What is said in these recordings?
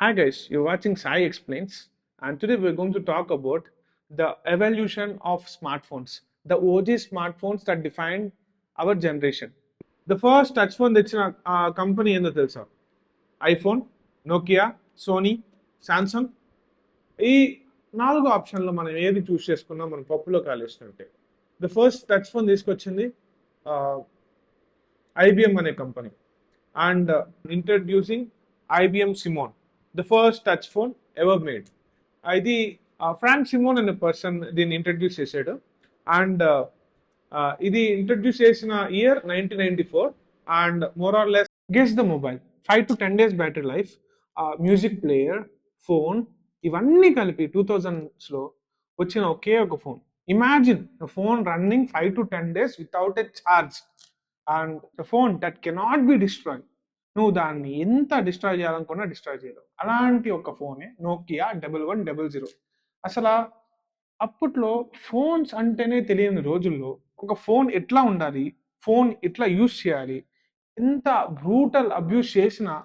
Hi guys, you're watching Sai Explains, and today we're going to talk about the evolution of smartphones, the OG smartphones that defined our generation. The first touch phone తెచ్చిన company ఏందో తెలుసా? IPhone, Nokia, Sony, Samsung. ఈ నాలుగు ఆప్షన్లో మనం ఏది choose చేసుకున్నా మనం పప్పులో కాలేస్తుంటే ద ఫస్ట్ టచ్ ఫోన్ తీసుకొచ్చింది IBM అనే company and introducing IBM Simon, the first touch phone ever made. ఇది ఫ్రాంక్ సిమోన్ అనే పర్సన్ దీన్ని ఇంట్రడ్యూస్ చేశాడు. అండ్ ఇది ఇంట్రడ్యూస్ చేసిన year 1994. And more or less guess the mobile 5 to 10 days battery life, music player, phone, ఇవన్నీ కలిపి 2000s వచ్చిన ఒకే ఒక phone. Imagine phone running 5 to 10 days without a charge and the phone that cannot be destroy. నువ్వు దాన్ని ఎంత destroy చేయాలనుకున్నా destroy చేయలేవు. అలాంటి ఒక ఫోనే నోకియా 1100. అసలు అప్పట్లో ఫోన్స్ అంటేనే తెలియని రోజుల్లో ఒక ఫోన్ ఎట్లా ఉండాలి, ఫోన్ ఎట్లా యూస్ చేయాలి, ఎంత బ్రూటల్ అబ్యూస్ చేసినా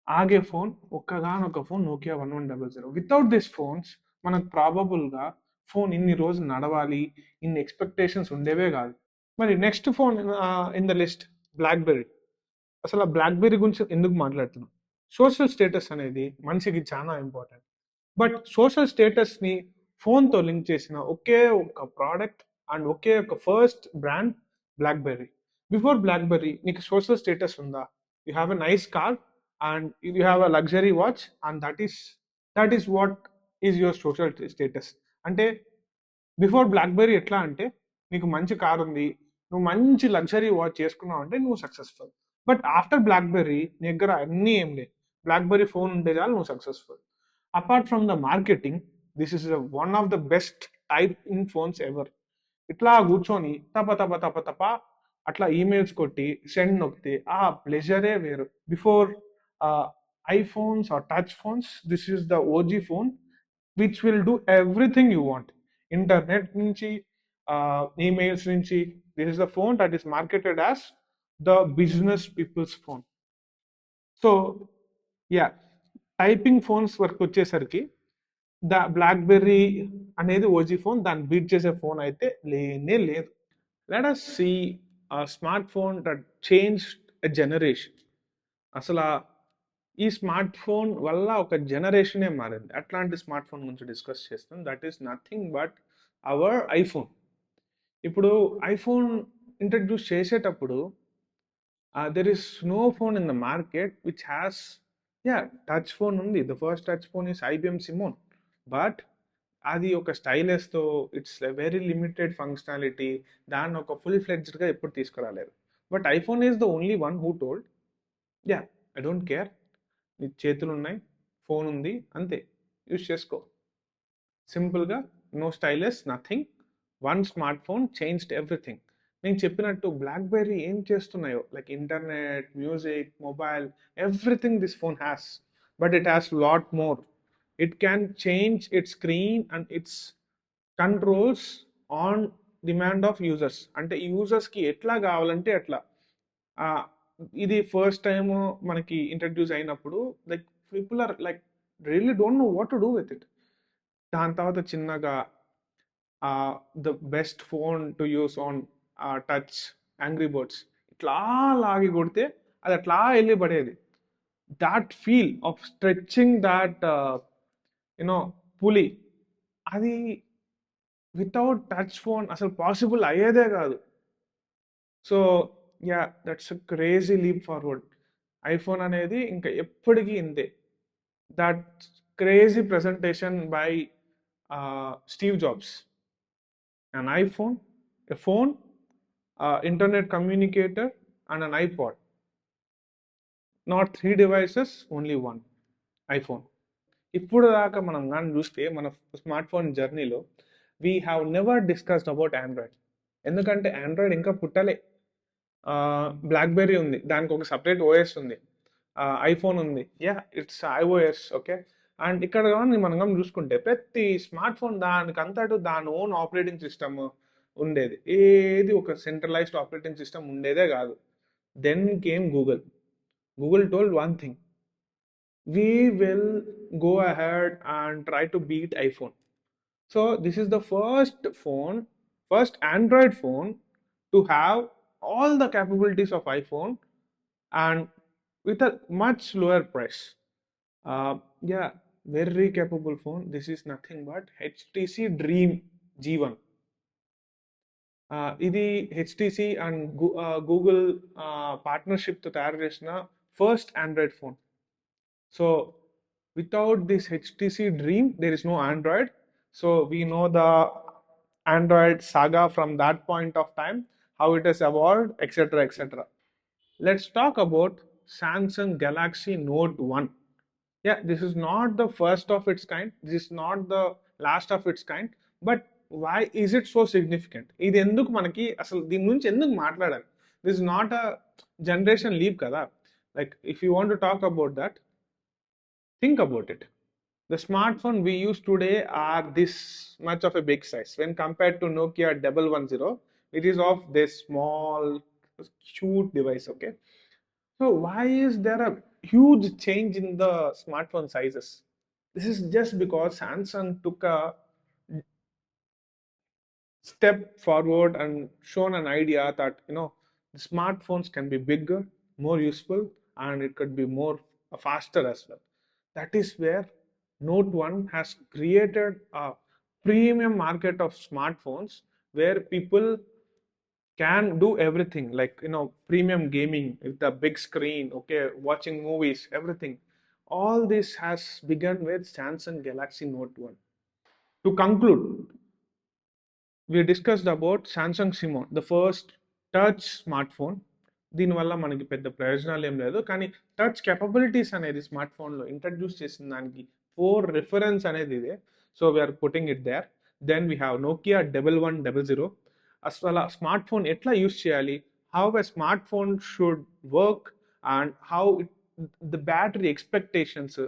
ఆగే ఫోన్ ఒక్కగానొక phone Nokia 1100. Without this phones మనకు ప్రాబబుల్గా ఫోన్ ఇన్ని రోజులు నడవాలి, ఇన్ని ఎక్స్పెక్టేషన్స్ ఉండేవే కాదు. మరి next phone in the list blackberry. అసలు ఆ బ్లాక్బెర్రీ గురించి ఎందుకు మాట్లాడుతున్నాం? సోషల్ స్టేటస్ అనేది మనిషికి చాలా ఇంపార్టెంట్. బట్ సోషల్ స్టేటస్ని ఫోన్తో లింక్ చేసిన ఒకే ఒక ప్రోడక్ట్ అండ్ ఒకే ఒక first brand blackberry. Before blackberry నీకు సోషల్ స్టేటస్ ఉందా? You have a nice car and you have a luxury watch and that is what is your social status. అంటే before blackberry ఎట్లా అంటే నీకు మంచి కార్ ఉంది, నువ్వు మంచి లగ్జరీ వాచ్ చేసుకున్నావు అంటే నువ్వు సక్సెస్ఫుల్. బట్ ఆఫ్టర్ బ్లాక్బెర్రీ నీ దగ్గర అన్నీ ఏం లేదు, బ్లాక్బెర్రీ ఫోన్ ఉంటే చాలు నువ్వు successful. Apart from the marketing, this is one of the best type in phones ever. ఇట్లా కూర్చొని తప తప తప తప అట్లా ఈమెయిల్స్ కొట్టి సెండ్ నొక్కితే ఆ ప్లెజరే వేరు. Before iPhones or touch phones, this is the OG phone which will do everything you want. Internet నుంచి, ఈమెయిల్స్ నుంచి, this is the phone that is marketed as the business people's phone. So yeah, typing phones వరకు వచ్చేసరికి the BlackBerry అనేది OG phone, దాన్ని beat చేసే phone అయితే లేనే లేదు. Let us see a smartphone that changed a generation. అసలు ఈ స్మార్ట్ ఫోన్ వల్ల ఒక జనరేషనే మారింది. అట్లాంటి స్మార్ట్ ఫోన్ గురించి డిస్కస్ చేస్తాం. That is nothing but our iPhone. ఇప్పుడు ఐఫోన్ ఇంట్రడ్యూస్ చేసేటప్పుడు there is no phone in the market which has, yeah, touch phone ఉంది. The first touch phone is IBM Simon. But అది ఒక స్టైలెస్తో it's very limited functionality, దాన్ని ఒక full ఫ్లెడ్జ్డ్గా ఎప్పుడు తీసుకురాలేదు. But iPhone is the only one who told, yeah, I don't care, నీ చేతులు ఉన్నాయి, ఫోన్ ఉంది, అంతే, యూస్ చేసుకో సింపుల్గా. No stylus, nothing. One smart phone changed everything. నేను చెప్పినట్టు బ్లాక్బెర్రీ ఏం చేస్తున్నాయో like internet, music, mobile, everything this phone has. But it has lot more. It can change its screen and its controls on demand of users. అంటే యూజర్స్కి ఎట్లా కావాలంటే అట్లా. ఆ, ఇది ఫస్ట్ టైం మనకి ఇంట్రడ్యూస్ అయినప్పుడు like people are like really don't know what to do with it. దాని తర్వాత చిన్నగా the best phone to use on touch, angry birds, ఇట్లా లాగి కొడితే అది అట్లా వెళ్ళి పడేది. That feel of stretching that you know పులి, అది వితౌట్ టచ్ ఫోన్ అసలు పాసిబుల్ అయ్యేదే కాదు. So yeah, that's a crazy leap forward. IPhone అనేది ఇంకా ఎప్పటికీ ఇంతే. That crazy presentation by Steve jobs. an iPhone, a phone, internet communicator, and an iPod. Not three devices, only one iPhone. ఇప్పుడు దాకా మనం కానీ చూస్తే మన స్మార్ట్ ఫోన్ జర్నీలో we have never discussed about Android. ఎందుకంటే ఆండ్రాయిడ్ ఇంకా పుట్టలే. బ్లాక్బెర్రీ ఉంది, దానికి ఒక సపరేట్ ఓఎస్ ఉంది. ఐఫోన్ ఉంది, yeah, it's iOS, okay. And ఇక్కడ కానీ మనం కానీ చూసుకుంటే ప్రతి స్మార్ట్ ఫోన్ దానికి అంతటా దాని ఓన్ ఆపరేటింగ్ సిస్టమ్ ఉండేది. ఏది ఒక సెంట్రలైజ్డ్ ఆపరేటింగ్ సిస్టమ్ ఉండేదే కాదు. Then came Google. Google told one thing, we will go ahead and try to beat iPhone. So this is the first Android phone to have all the capabilities of iPhone and with a much lower price. Yeah, very capable phone. This is nothing but HTC Dream G1. ఇది HTC and Google పార్ట్నర్షిప్తో తయారు చేసిన first Android phone. So without this HTC Dream, there is no Android. So we know the Android saga from that point of time, how it has evolved, etc. etc. Let's talk about Samsung Galaxy Note 1. Yeah, this is not the first of its kind, this is not the last of its kind, but why is it so significant? ఇది ఎందుకు మనకి అసలు దీని గురించి ఎందుకు మాట్లాడాలి? This is not a generation leap కదా. Like if you want to talk about that, think about it. The smartphone we use today are this much of a big size when compared to Nokia 110. It is of this small cute device, okay? So why is there a huge change in the smartphone sizes? This is just because Samsung took a step forward and shown an idea that the smartphones can be bigger, more useful, and it could be more faster as well. That is where Note 1 has created a premium market of smartphones where people can do everything, like premium gaming with the big screen, okay, watching movies, everything. All this has begun with Samsung Galaxy Note 1. To conclude, we discussed about Samsung Simon, the first touch smart phone. దీనివల్ల మనకి పెద్ద ప్రయోజనాలు ఏం లేదు, కానీ touch capabilities అనేది smart ఫోన్లో introduce చేసిన దానికి ఫోర్ రిఫరెన్స్ అనేది ఇదే. So we're putting it there. Then we have Nokia 1100. అసలు స్మార్ట్ ఫోన్ ఎట్లా యూస్ చేయాలి, how a smart phone should work, and how the battery expectations,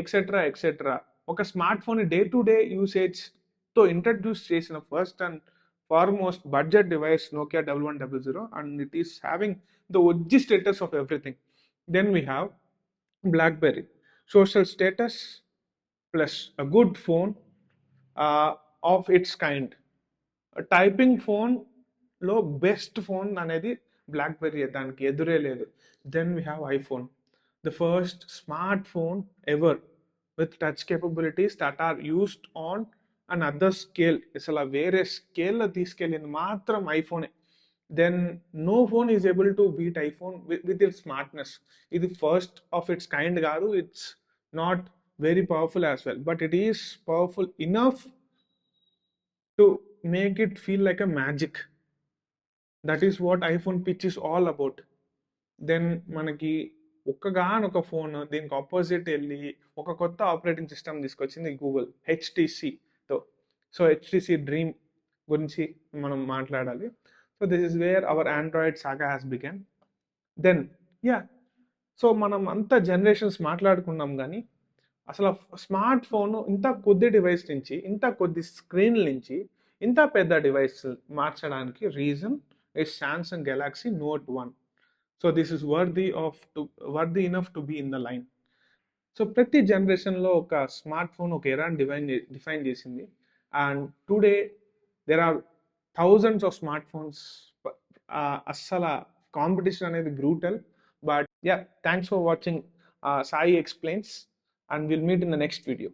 etcetera etcetera. ఒక smart phone day to day యూసేజ్తో introduce చేసిన first and foremost budget device Nokia 1100, and it is having the OG status of everything. Then we have BlackBerry, social status plus a good phone of its kind. Typing ఫోన్లో best phone అనేది BlackBerry, దానికి ఎదురే లేదు. Then we have iPhone, the first smart phone ever with touch capabilities that are used on and other scale. అసలు వేరే స్కేల్లో తీసుకెళ్ళింది మాత్రం ఐఫోనే. Then no phone is able to beat iPhone with it smartness. ఇది ఫస్ట్ ఆఫ్ ఇట్స్ కైండ్ కాదు, it's not very powerful as well, but it is powerful enough to make it feel like a magic. That is what iPhone pitch is all about. Then మనకి ఒక్కగానొక phone, దీనికి opposite వెళ్ళి ఒక కొత్త operating system తీసుకొచ్చింది Google, హెచ్టిసితో. So HTC dream గురించి మనం మాట్లాడాలి. So this is where our Android saga has begun. Then yeah, so మనం అంతా జనరేషన్స్ మాట్లాడుకున్నాం, కానీ అసలు స్మార్ట్ ఫోన్ ఇంత కొద్ది డివైస్ నుంచి, ఇంత కొద్ది స్క్రీన్ల నుంచి ఇంత పెద్ద డివైస్ మార్చడానికి reason is Samsung Galaxy Note 1. So this is worthy enough to be in the line. సో ప్రతి జనరేషన్లో ఒక స్మార్ట్ ఫోన్ ఒక ఎరాని డిఫైన్ చేసింది. And today there are thousands of smart phones. అస్సలు కాంపిటీషన్ అనేది brutal. But yeah, thanks for watching Sai Explains, and we'll meet in the next video.